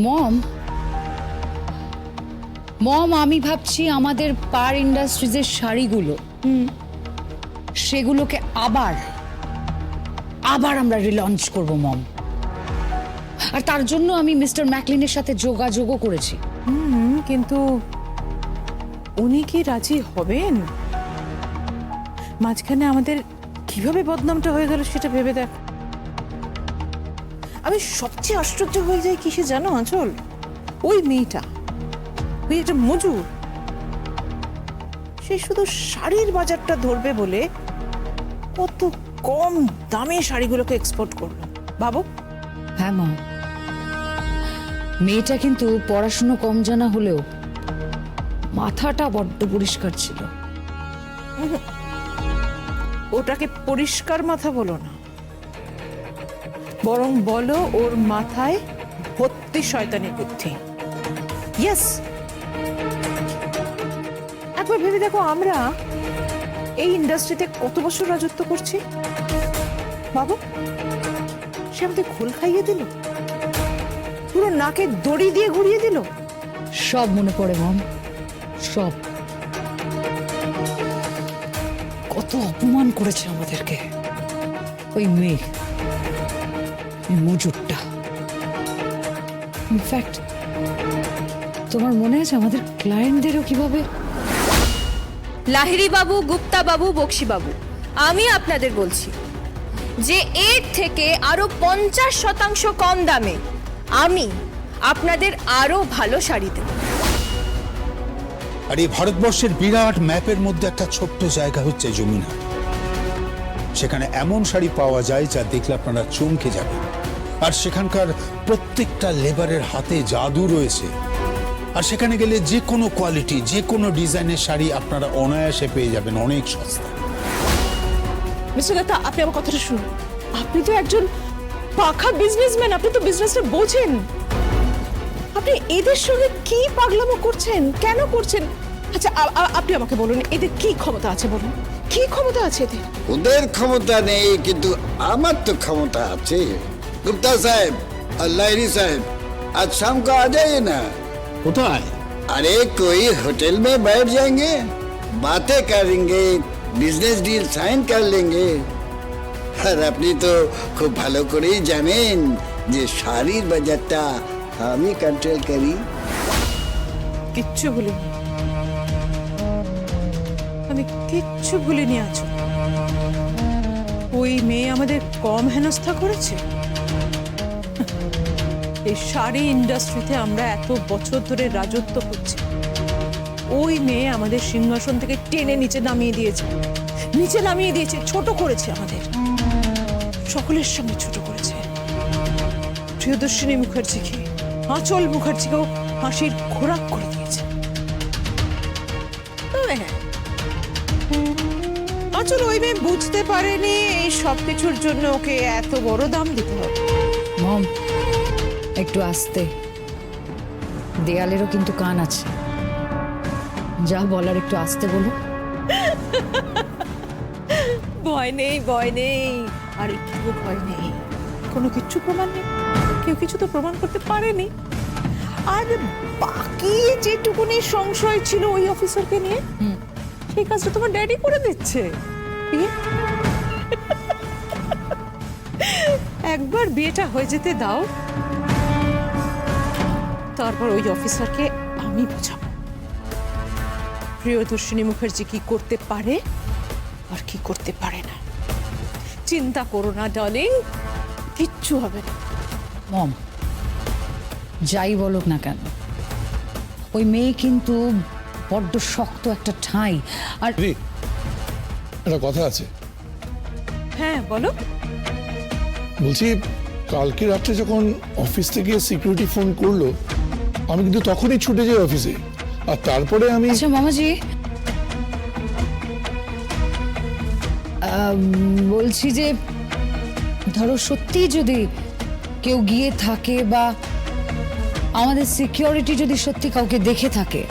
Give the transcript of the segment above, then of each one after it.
মম মম আমি ভাবছি আমাদের পার ইন্ডাস্ট্রিজের শাড়িগুলো সেগুলোকে আবার আমরা রিলঞ্চ করব মম। আর তার জন্য আমি মিস্টার ম্যাকলিনের সাথে যোগাযোগও করেছি। কিন্তু উনি কি রাজি হবেন? মাঝখানে আমাদের কিভাবে বদনামটা হয়ে গেল সেটা ভেবে দেখ। আমি সবচেয়ে আশ্চর্য হয়ে যাই কিসে জানো আঁচল? ওই মেয়েটা, ওই একটা মজুর, সে শুধু শাড়ির বাজারটা ধরবে বলে কত কম দামে শাড়িগুলোকে এক্সপোর্ট করলো ভাবো। হ্যাঁ মা, মেয়েটা কিন্তু পড়াশুনো কম জানা হলেও মাথাটা বড্ড পরিষ্কার ছিল। ওটাকে পরিষ্কার মাথা বলো না, বরং বলো ওর মাথায় ভর্তি শয়তানি বুদ্ধি। ইয়েস, একবার ভেবে দেখো আমরা এই ইন্ডাস্ট্রিতে কত বছর রাজত্ব করছি। বাবু, সে আমাদের খোল খাইয়ে দিল, পুরো নাকে দড়ি দিয়ে ঘুরিয়ে দিল। সব মনে পড়ে মম, সব। কত অপমান করেছে আমাদেরকে ওই মেয়ে, ওই মজুরটা। ইনফ্যাক্ট তোমার মনে আছে আমাদের ক্লায়েন্টদেরও কিভাবে? লাহিড়ী বাবু, গুপ্তা বাবু, বক্সি বাবু, আমি আপনাদের বলছি যে এর থেকে আরো 50% কম দামে আমি আপনাদের আরো ভালো শাড়ি দেব। আর এই ভারতবর্ষের বিরাট ম্যাপের মধ্যে একটা ছোট্ট জায়গা হচ্ছে জমিনহাট। সেখানে এমন শাড়ি পাওয়া যায় যা দেখলে আপনারা চমকে যাবেন। আর সেখানকার প্রত্যেকটা লেবারের হাতে জাদু রয়েছে। আর সেখানে গেলে যে কোনো কোয়ালিটি, যে কোনো ডিজাইনের শাড়ি আপনারা অনায়াসে পেয়ে যাবেন অনেক সস্তা। মিস্টার দত্তা, আপনি আমার কথাটা শুনুন। আপনি তো একজন পাখা বিজনেসম্যান, আপনি তো বিজনেসটা বোঝেন। আপনি এদের সঙ্গে কি পাগলামো করছেন, কেন করছেন? আচ্ছা, আপনি আমাকে বলুন, এদের কি ক্ষমতা আছে? বলুন, কি ক্ষমতা আছে এদের? ওদের ক্ষমতা নেই, কিন্তু আমার তো ক্ষমতা আছে। गुप्ता साहब और लाहिरी साहब, आज शाम को आ जाइए ना। কোথায়? अरे कोई होटल में बैठ जाएंगे, बातें करेंगे, बिजनेस डील साइन कर लेंगे। আর আপনি তো খুব ভালো করেই জানেন যে শাড়ির বাজারটা আমি কন্ট্রোল করি। কিচ্ছু ভুলিনি, আমি কিচ্ছু ভুলিনি। আছো ওই মেয়ে আমাদের কম হেনস্থা করেছে? এই শাড়ি ইন্ডাস্ট্রিতে আমরা এত বছর ধরে রাজত্ব করছি, ওই মেয়ে আমাদের সিংহাসন থেকে টেনে নিচে নামিয়ে দিয়েছে, ছোট করেছে, আমাদের সকলের সামনে ছোট করেছে। প্রিয়দর্শিনী মুখার্জিকে, আঁচল মুখার্জিকেও হাসির খোরাক করে দিয়েছে। আঁচল ওই মেয়ে বুঝতে পারেনি এই সব কিছুর জন্য ওকে এত বড় দাম দিতে হবে। মম, একটু আস্তে, দেয়ালেরও কিন্তু কান আছে। যা বলার একটু আস্তে বলো। ভয় নেই, ভয় নেই, আর একটু ভয় নেই। কোনো কিছু প্রমাণ নেই, কেউ কিছু তো প্রমাণ করতে পারেনি। আর বাকি যেটুকুনি সংশয় ছিল ওই অফিসারকে নিয়ে, সেই কাজটা তোমার ড্যাডি করে দিচ্ছে। একবার বিয়েটা হয়ে যেতে দাও, তারপর ওই অফিসারকে আমি বোঝাবো প্রিয়দর্শিনী মুখার্জি কি করতে পারে আর কি করতে পারে না। চিন্তা করো না ডার্লিং, কিচ্ছু হবে না। মম, যাই বলুক না কেন, ওই মেয়ে কিন্তু বড্ড শক্ত একটা ঠাঁই। আর একটা কথা আছে। হ্যাঁ বলো। বলছি, কালকে রাত্রে যখন অফিস থেকে সিকিউরিটি ফোন করলো, আমি কিন্তু তখনই ছুটে যাই অফিসে। আর তারপরে আমি আচ্ছা মামাজি, বলছি যে ধরো সত্যি যদি কেউ গিয়ে থাকে বা আমাদের সিকিউরিটি যদি সত্যি কাউকে দেখে থাকে,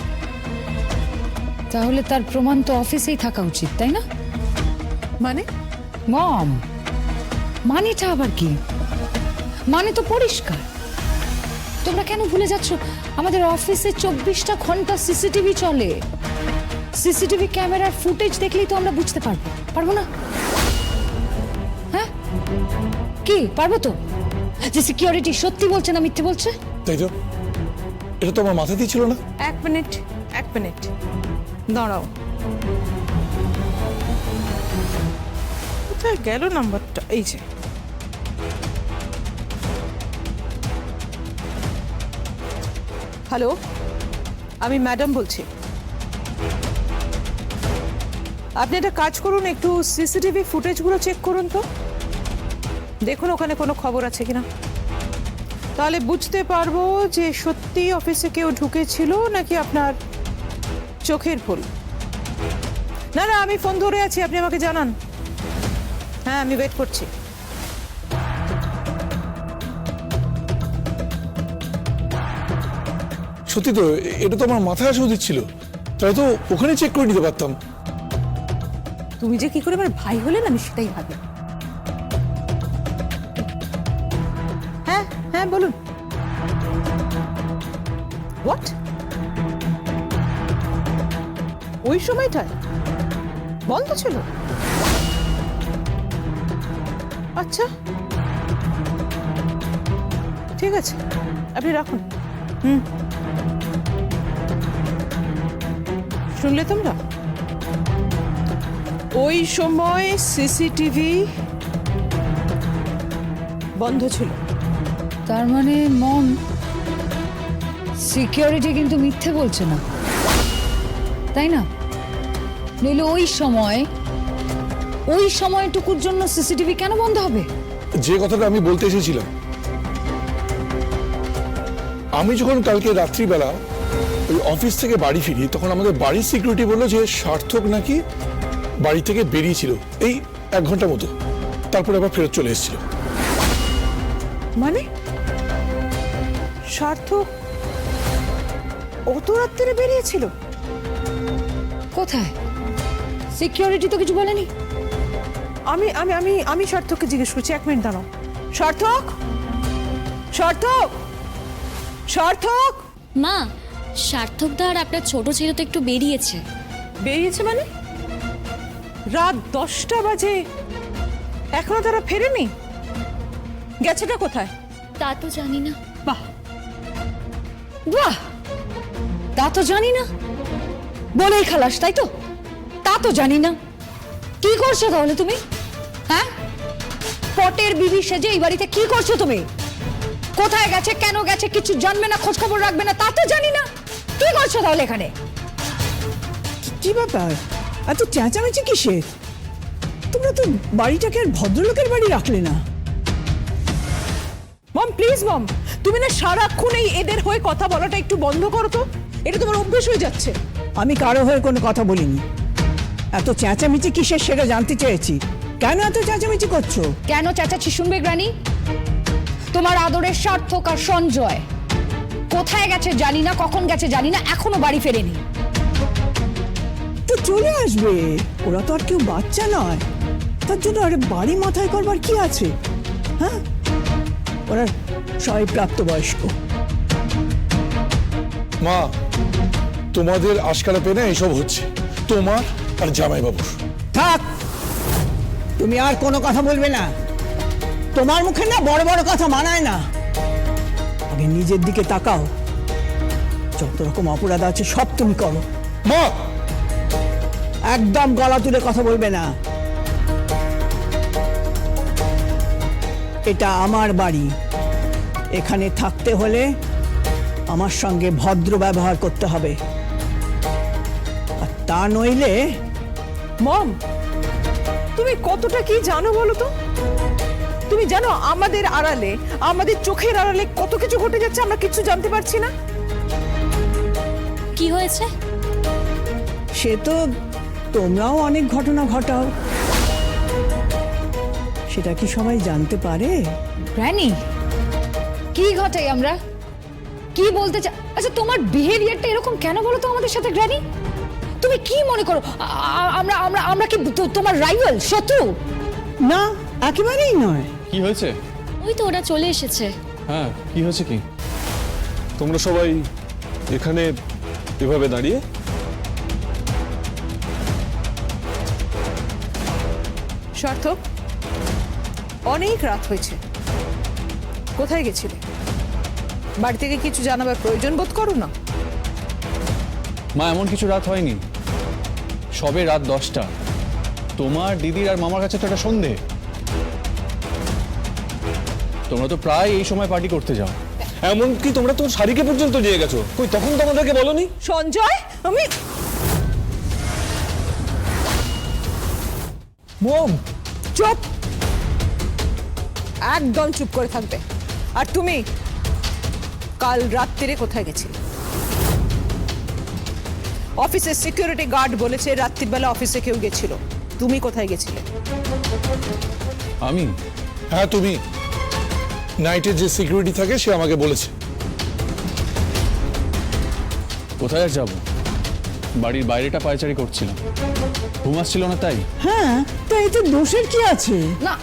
তাহলে তার প্রমাণ তো অফিসেই থাকা উচিত, তাই না? মানে মম, মানেটা আবার কি? মানে তো পরিষ্কার, তোমরা কেন ভুলে যাচ্ছ আমাদের অফিসে 24টা ঘন্টা সিসিটিভি চলে। সিসিটিভি ক্যামেরার ফুটেজ দেখলেই তো আমরা বুঝতে পারবো না? হ্যাঁ, কি পারবো তো যে সিকিউরিটি সত্যি বলছে না মিথ্যে বলছে? তাই তো, এটা তো আমার মাথাতেই ছিল না। এক মিনিট দাঁড়াও, কোথায় গেল নাম্বারটা? এই যে, হ্যালো, আমি ম্যাডাম বলছি। আপনি একটা কাজ করুন, একটু সিসিটিভি ফুটেজগুলো চেক করুন তো, দেখুন ওখানে কোনো খবর আছে কিনা। তাহলে বুঝতে পারবো যে সত্যি অফিসে কেউ ঢুকেছিল নাকি আপনার চোখের ভুল। না আমি ফোন ধরে আছি, আপনি আমাকে জানান। হ্যাঁ, আমি ওয়েট করছি। সত্যি তো, এটা তো আমার মাথায় আসা উচিত ছিল, তাহলে তো ওখানে চেক করে নিতে পারতাম। তুমি যে কি করে আমার ভাই হলেন আমি সেটাই ভাবি। হ্যাঁ বলুন। হোয়াট? ওই সময়টায় বন্ধ ছিল? আচ্ছা, ঠিক আছে, আপনি রাখুন। শুনলে তোমরা? ওই সময় সিসিটিভি বন্ধ ছিল। তার মানে মম, সিকিউরিটি কিন্তু মিথ্যে বলছে না, তাই না? নইলে ওই সময়টুকুর জন্য সিসিটিভি কেন বন্ধ হবে? যে কথাটা আমি বলতে এসেছিলাম, আমি যখন কালকে রাত্রিবেলা ওই অফিস থেকে বাড়ি ফিরি, তখন আমাদের বাড়ির সিকিউরিটি বললো যে সার্থক নাকি বাড়ি থেকে বেরিয়েছিল এই 1 ঘন্টা মতো, তারপরে আবার ফেরত চলে এসেছিল। মানে সার্থক অত রাত্রে বেরিয়েছিল? কোথায়? সিকিউরিটি তো কিছু বলেনি। আমি আমি আমি আমি সার্থককে জিজ্ঞেস করছি। 1 মিনিট দাঁড়াও। সার্থক, সার্থক, সার্থক! মা, সার্থকদা আর আপনার ছোট ছেলে তো একটু বেরিয়েছে। বেরিয়েছে মানে? রাত 10টা বাজে, এখনো তারা ফেরেনি? গেছেটা কোথায়? তা তো জানি না। বাহ, বাহ, তা তো জানি না বলেই খালাস, তাই তো? তা তো জানি না। কি করছো তাহলে তুমি? হ্যাঁ, পটের বিবি সেজে এই বাড়িতে কি করছো তুমি? কোথায় গেছে, কেন গেছে কিছু জানবে না, খোঁজ খবর রাখবে না, তা তো জানি না। কি করছো তাহলে এখানে? কি ব্যাপার, এত চেঁচামেচি কিসের? তোমরা তো বাড়িটাকে আর ভদ্রলোকের বাড়ি রাখলে না। মম প্লিজ মম, তুমি না সারাক্ষণ এই এদের হয়ে কথা বলাটা একটু বন্ধ করো তো, এটা তোমার অভ্যেস হয়ে যাচ্ছে। আমি কারো হয়ে কোনো কথা বলিনি। এত চেঁচামেচি কিসের সেটা জানতে চেয়েছি। কেন এত চেঁচামেচি করছো? কেন চেঁচাচ্ছি শুনবে গ্রানি? তোমার আদরের সার্থক আর সঞ্জয় কোথায় গেছে জানি না, কখন গেছে জানি না, এখনো বাড়ি ফেরেনি। তো চলে আসবে, ওরা তো আর কেউ বাচ্চা নয়, তার জন্য আরে বাড়ি মাথায় করবার কি আছে? হ্যাঁ, ওরা সবাই প্রাপ্তবয়স্ক। মা, তোমাদের আশকারা পেনে এইসব হচ্ছে, তোমার আর জামাইবাবুর। থাক, তুমি আর কোনো কথা বলবে না। তোমার মুখে না বড় বড় কথা মানায় না। আগে নিজের দিকে তাকাও। যত রকম অপরাধ আছে সব তুমি করো। মা, একদম গলা তুলে কথা বলবে না। এটা আমার বাড়ি, এখানে থাকতে হলে আমার সঙ্গে ভদ্র ব্যবহার করতে হবে, আর তা নইলে। মম, তুমি কতটা কি জানো বলো তো? তুমি জানো আমাদের আড়ালে, আমাদের চোখের আড়ালে কত কিছু ঘটে যাচ্ছে, আমরা কিছু জানতে পারছি না। কি হয়েছে? সে তো তোমরাও অনেক ঘটনা ঘটাও, সেটা কি সবাই জানতে পারে? গ্র্যানি, কি ঘটাই আমরা? কি বলতে আচ্ছা, তোমার বিহেভিয়ারটা এরকম কেন বলো তো আমাদের সাথে গ্র্যানি? তুমি কি মনে করো আমরা আমরা আমরা কি তোমার রাইভাল, শত্রু? না, একেবারেই নয়। কি হয়েছে? ওই তো ওরা চলে এসেছে। হ্যাঁ, কি হয়েছে কি? তোমরা সবাই এখানে এভাবে দাঁড়িয়ে? সার্থক, অনেক রাত হয়েছে, কোথায় গেছিলে? বাড়ি থেকে কিছু জানাবার প্রয়োজন বোধ করো না? মা, এমন কিছু রাত হয়নি, সবে রাত 10টা। তোমার দিদির আর মামার কাছে তো একটা সন্ধে। তোমরা তো প্রায় এই সময় পার্টি করতে যাও। এমনকি তোমরা তো শাড়িকে পর্যন্ত নিয়ে গেছো, কই তখন তো আমাদেরকে বলনি? সঞ্জয়, আমি মোম, চুপ, একদম চুপ করে থাকবে। আর তুমি কাল রাত্রিরে কোথায় গেছিলে? অফিসের সিকিউরিটি গার্ড বলেছে রাত্রিবেলা অফিসে কেউ গেছিল, তুমি কোথায় গেছিলে? আমি? হ্যাঁ তুমি, নাইটের যে সিকিউরিটি থাকে সে আমাকে বলেছে। কোথায় আর যাবো, বাড়ির বাইরেটা পায়চারি করছিলাম, ঘুম আসছিল না তাই। হ্যাঁ, তা এতে দোষের কি আছে? না,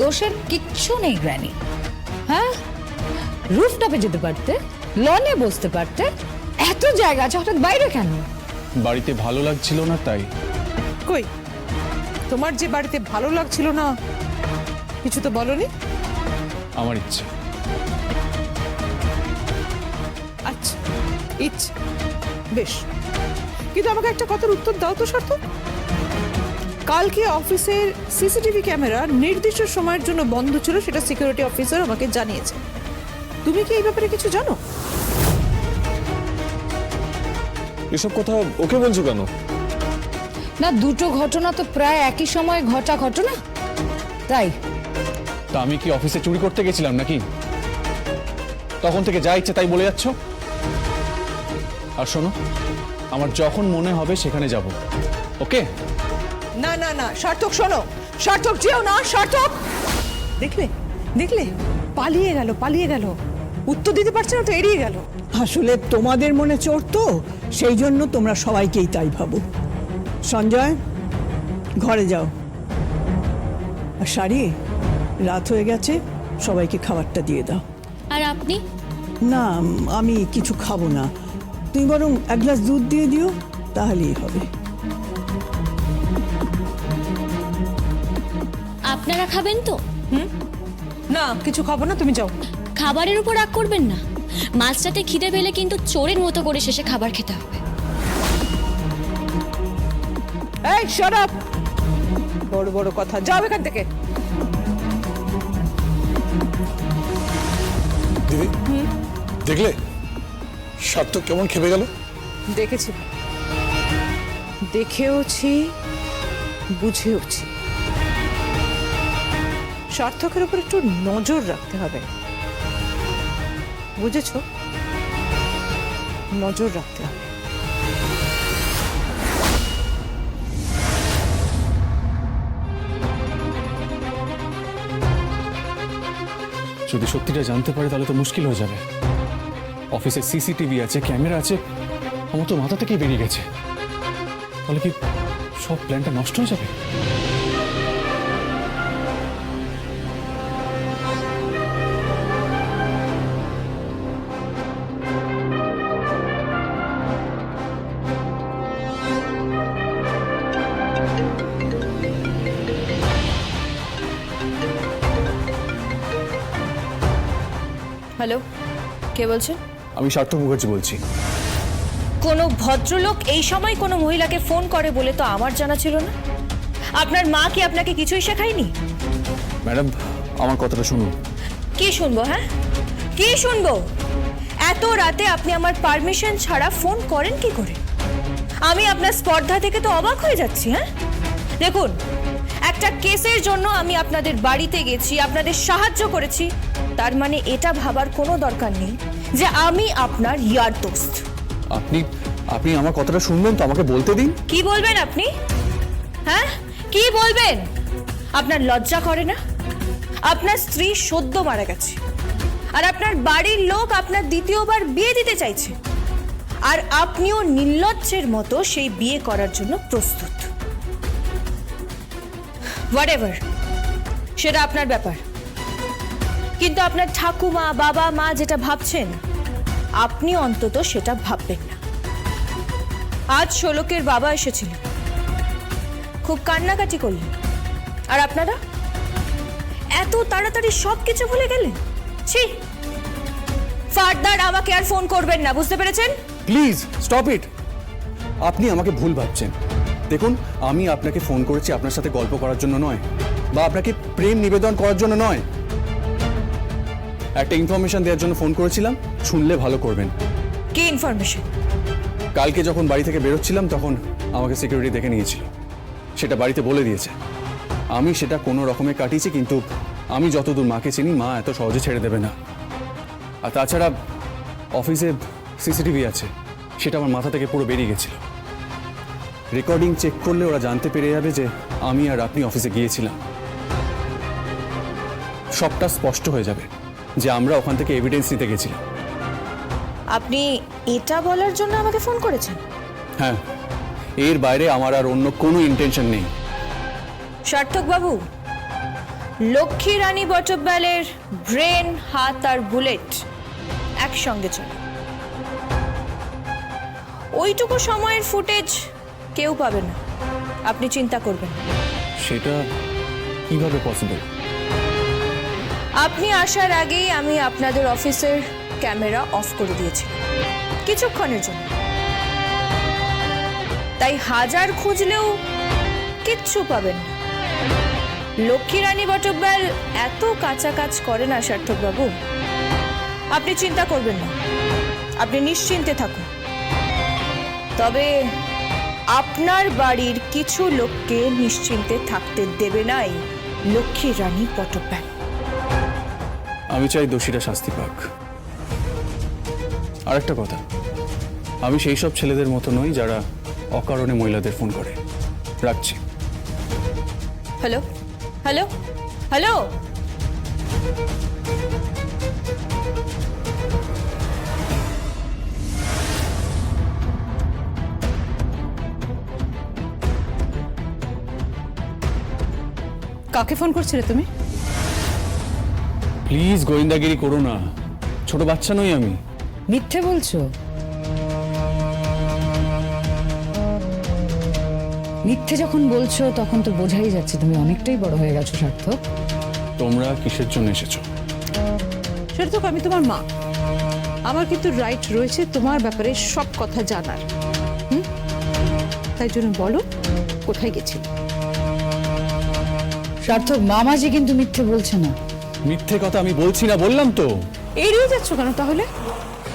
দোষের কিচ্ছু নেই গ্র্যানি। হ্যাঁ, রুফটপে যেতে পারতে, লনে বসতে পারতে, এত জায়গা আছে, হঠাৎ বাইরে কেন? বাড়িতে ভালো লাগছিল না তাই। কই, তোমার যে বাড়িতে ভালো লাগছিল না কিছু তো বলনি? আমার ইচ্ছে। আচ্ছা, ইচ্ছে, বেশ, কিন্তু আমাকে একটা কথার উত্তর দাও তো সার্থক। কালকে অফিসের সিসিটিভি ক্যামেরা নির্দিষ্ট সময়ের জন্য বন্ধ ছিল, সেটা সিকিউরিটি অফিসার আমাকে জানিয়েছে। তুমি কি এই ব্যাপারে কিছু জানো? এসব কথা ওকে বলছো কেন? না, দুটো ঘটনা তো প্রায় একই সময় ঘটা ঘটনা, তাই। তা আমি কি অফিসে চুরি করতে গেছিলাম নাকি? তখন থেকে যা ইচ্ছে তাই বলে যাচ্ছ। আর শোনো, আমার যখন মনে হবে সেখানে যাব, ওকে? না না না সার্থক, শোনো, সার্থক যেও না, সার্থক। দেখলে দেখলে, পালিয়ে গেল, পালিয়ে গেল, উত্তর দিতে পারছে না তো, এড়িয়ে গেল। আসলে তোমাদের মনে চোর তো, সেই জন্য তোমরা সবাইকেই তাই ভাবো। সঞ্জয়, ঘরে যাও। আর শাড়ি, রাত হয়ে গেছে, সবাইকে খাবারটা দিয়ে দাও। আর আপনি? না, আমি কিছু খাবো না, তুমি বরং এক গ্লাস দুধ দিয়ে দিও, তাহলেই হবে। আপনারা খাবেন তো? না, কিছু খাবো না, তুমি যাও। খাবারের উপর রাগ করবেন না, মাঝরাতে খিদে পেলে কিন্তু চোরের মতো করে শেষে খাবার খেতে হবে। এই শাট আপ, বড় বড় কথা, যাও এখান থেকে। দিদি, দেখলে সার্থক কেমন খেপে গেল? দেখেছি, দেখেওছি, বুঝেওছি। সার্থকের উপর একটু নজর রাখতে হবে, বুঝেছো? নজর রাখতে হবে। যদি সত্যিটা জানতে পারে তাহলে তো মুশকিল হয়ে যাবে। অফিসে সিসিটিভি আছে, ক্যামেরা আছে, আমার তো মাথা থেকেই বেরিয়ে গেছে। তাহলে কি সব প্ল্যানটা নষ্ট হয়ে যাবে? হ্যালো, কে বলছেন? আমি সার্থক মুখার্জি বলছি। কোনো ভদ্রলোক এই সময় কোনো মহিলাকে ফোন করে বলে তো আমার জানা ছিল না। আপনার মা কি আপনাকে কিছুই শেখায়নি? ম্যাডাম, আমার কথাটা শুনুন। কি শুনবো? হ্যাঁ, কি শুনবো? এত রাতে আপনি আমার পারমিশন ছাড়া ফোন করেন কি করে? আমি আপনার স্পর্ধা থেকে তো অবাক হয়ে যাচ্ছি। হ্যাঁ, দেখুন, একটা কেসের জন্য আমি আপনাদের বাড়িতে গেছি, আপনাদের সাহায্য করেছি, তার মানে এটা ভাবার কোনো দরকার নেই যে আমি আপনার ইয়ার দোস্ত। আপনি আপনি আমার কথাটা শুনবেন তো, আমাকে বলতে দিন। কি বলবেন আপনি? হ্যাঁ, কি বলবেন? আপনার লজ্জা করে না? আপনার স্ত্রী সদ্য মারা গেছে, আর আপনার বাড়ির লোক আপনার দ্বিতীয়বার বিয়ে দিতে চাইছে, আর আপনিও নির্লজ্জের মতো সেই বিয়ে করার জন্য প্রস্তুত। হোয়াটএভার, সেটা আপনার ব্যাপার, কিন্তু আপনার ঠাকুমা, বাবা, মা যেটা ভাবছেন আপনি অন্তত সেটা ভাববেন না। আজ শোলকের বাবা এসেছিল, খুব কান্নাকাটি করলেন, আর আপনারা এত তাড়াতাড়ি সবকিছু ভুলে গেলেন। ছি, ফার্দার আমাকে আর ফোন করবেন না, বুঝতে পেরেছেন? Please stop it. আপনি আমাকে ভুল ভাবছেন। দেখুন, আমি আপনাকে ফোন করেছি আপনার সাথে গল্প করার জন্য নয়, বা আপনাকে প্রেম নিবেদন করার জন্য নয়। একটা ইনফরমেশন দেওয়ার জন্য ফোন করেছিলাম, শুনলে ভালো করবেন। কি ইনফরমেশন? কালকে যখন বাড়ি থেকে বেরোচ্ছিলাম তখন আমাকে সিকিউরিটি দেখে নিয়েছিল, সেটা বাড়িতে বলে দিয়েছে। আমি সেটা কোনো রকমে কাটিয়েছি, কিন্তু আমি যতদূর মাকে চিনি, মা এত সহজে ছেড়ে দেবে না। আর তাছাড়া অফিসে সিসিটিভি আছে, সেটা আমার মাথা থেকে পুরো বেরিয়ে গেছিল। রেকর্ডিং চেক করলে ওরা জানতে পেরে যাবে যে আমি আর আপনি অফিসে গিয়েছিলাম। সবটা স্পষ্ট হয়ে যাবে যে আমরা ওখান থেকে এভিডেন্স নিতে গেছিলাম। আপনি এটা বলার জন্য আমাকে ফোন করেছেন? হ্যাঁ, এর বাইরে আমার আর অন্য কোনো ইন্টেনশন নেই। সার্থক বাবু, লক্ষ্মী রানী বটব্যালের ব্রেন, হাত আর বুলেট একসঙ্গে চলে। ওইটুকু সময়ের ফুটেজ কেউ পাবে না, আপনি চিন্তা করবেন না। সেটা কিভাবে পসিবল? আপনি আসার আগেই আমি আপনাদের অফিসের ক্যামেরা অফ করে দিয়েছি কিছুক্ষণের জন্য, তাই হাজার খুঁজলেও কিচ্ছু পাবেন না। লক্ষ্মী রানী বটব্যাল এত কাঁচা কাজ করে না সার্থক বাবু, আপনি চিন্তা করবেন না, আপনি নিশ্চিন্তে থাকুন। তবে আপনার বাড়ির কিছু লোককে নিশ্চিন্তে থাকতে দেবে নাই লক্ষ্মী রানী বটব্যাল। আমি চাই দোষীরা শাস্তি পাক। আর একটা কথা, আমি সেই সব ছেলেদের মতো নই যারা অকারণে মহিলাদের ফোন করে। রাখছি। হ্যালো হ্যালো হ্যালো, কাকে ফোন করছিলে তুমি? প্লিজ গোয়েন্দাগিরি করো না, ছোট বাচ্চা নই আমি। মিথ্যে বলছো? মিথ্যে যখন বলছো তখন তো বোঝাই যাচ্ছে তুমি অনেকটাই বড় হয়ে গেছো সার্থক। তোমরা কিসের জন্য এসেছো? সার্থক, আমি তোমার মা, আমার কিন্তু রাইট রয়েছে তোমার ব্যাপারে সব কথা জানার। তাই জন্য বলো, কোথায় গেছিলে? সার্থক, মামাজি কিন্তু মিথ্যে বলছে না। মিথ্যে কথা আমি বলছি না, বললাম তো। এড়িয়ে যাচ্ছ কেন তাহলে?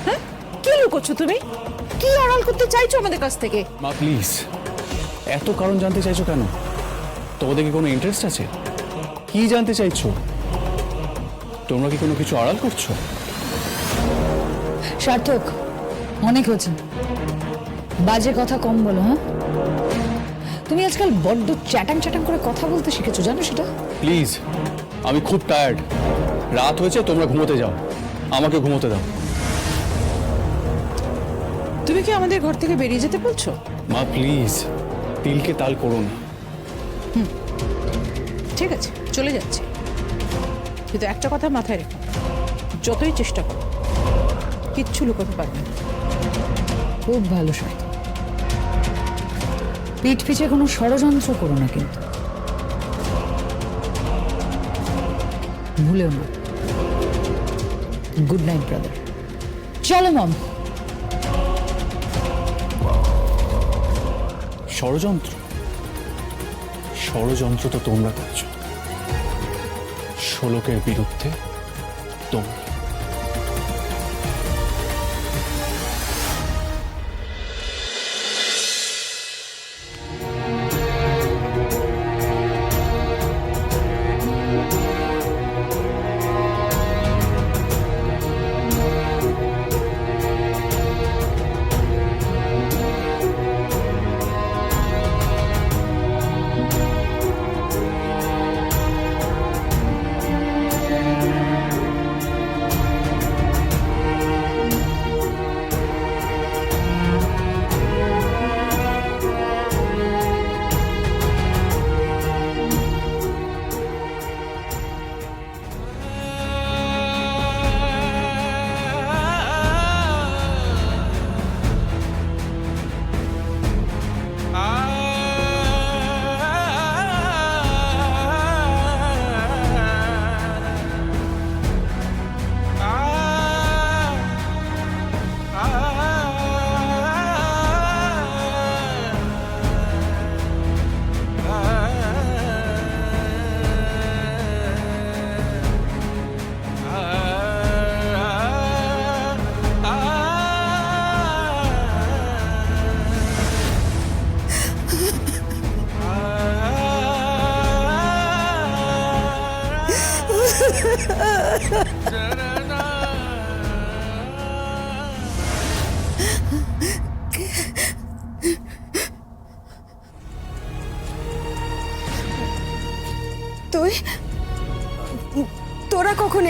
হ্যাঁ, কি লুকোচ্ছ তুমি? কি আড়াল করতে চাইছো আমাদের কাছ থেকে? মা প্লিজ, এত কারণ জানতে চাইছো কেন? তোমাদের কি কোনো ইন্টারেস্ট আছে? কি জানতে চাইছো? তোমরা কি কোনো কিছু আড়াল করছো? সার্থক, অনেক হয়েছে, বাজে কথা কম বলো। হ্যাঁ, তুমি আজকাল বড্ড চ্যাটাং চ্যাটাং করে কথা বলতে শিখেছো, জানো সেটা? প্লিজ, আমি খুব টায়ার্ড। রাত হয়েছে, তোমরা ঘুমোতে যাও, আমাকে ঘুমোতে দাও। তুমি কি আমাদের ঘর থেকে বেরিয়ে যেতে বলছো? মা প্লিজ, তিলকে তাল করো না। ঠিক আছে, চলে যাচ্ছে, কিন্তু একটা কথা মাথায় রেখো, যতই চেষ্টা করো কিচ্ছু লুকোতে পারবে না। খুব ভালো সার্থক, পিঠ পিছে কোনো ষড়যন্ত্র করো না কিন্তু, ভুলেও না। Good night brother. চলো মম। ষড়যন্ত্র? ষড়যন্ত্র তো তোমরা করছো, শোলকের বিরুদ্ধে তোমরা।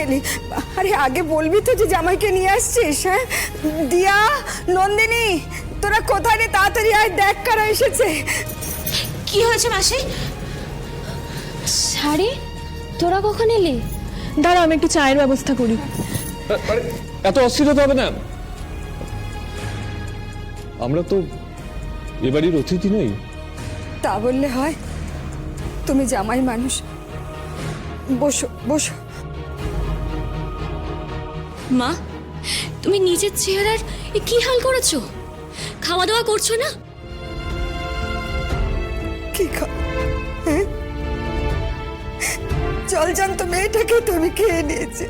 এলি? আরে আগে বলবি তো যে জামাইকে নিয়ে আসছিস। হ্যাঁ দিয়া, নন্দিনী, তোরা কোথায় রে? তাড়াতাড়ি আয়, দেখ কারা এসেছে। কি হয়েছে মাসি? শাড়ি, তোরা কখন এলি? দাঁড়া, আমি একটু চায়ের ব্যবস্থা করি। আরে এত অস্থির হতে হবে না, আমরা তো এবাড়ির অতিথি নই। তা বললে হয়? তুমি জামাই মানুষ, বসো বসো। মা, তুমি নিজের চেহারার এ কি হাল করেছো? খাওয়া দাওয়া করছো না? কি হ্যাঁ, জল জানতো মেয়েটাকে তুমি খেয়ে নিয়েছে,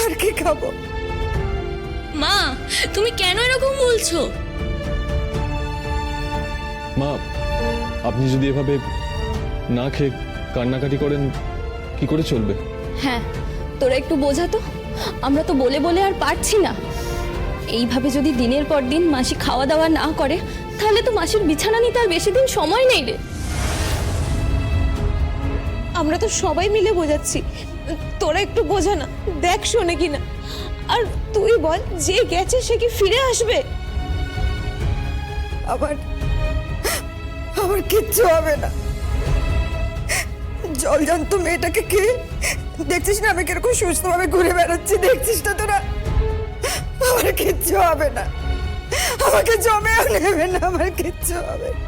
আর কি খাবো? মা, তুমি কেন এরকম বলছো? মা, আপনি যদি এভাবে না খেয়ে কান্নাকাটি করেন কি করে চলবে? হ্যাঁ, তোরা একটু বোঝা তো, আমরা তো বলে বলে আর পারছি না। এইভাবে যদি দিনের পর দিন মাসি খাওয়া দাওয়া না করে, তাহলে তো মাসির বিছানা নিতে আর বেশি দিন সময় নেই রে। আমরা তো সবাই মিলে বোঝাচ্ছি, তোরা একটু বোঝা না, দেখ শোনে কিনা। আর তুই বল, যে গেছে সে কি ফিরে আসবে? আবার আমার কিচ্ছু হবে না। জল জানতো মেয়েটাকে কে, দেখছিস না আমি কিরকম সুস্থভাবে ঘুরে বেড়াচ্ছি, দেখছিস না তোরা? আমার কিচ্ছু হবে না, আমাকে জমেও নেবে না, আমার কিচ্ছু হবে না।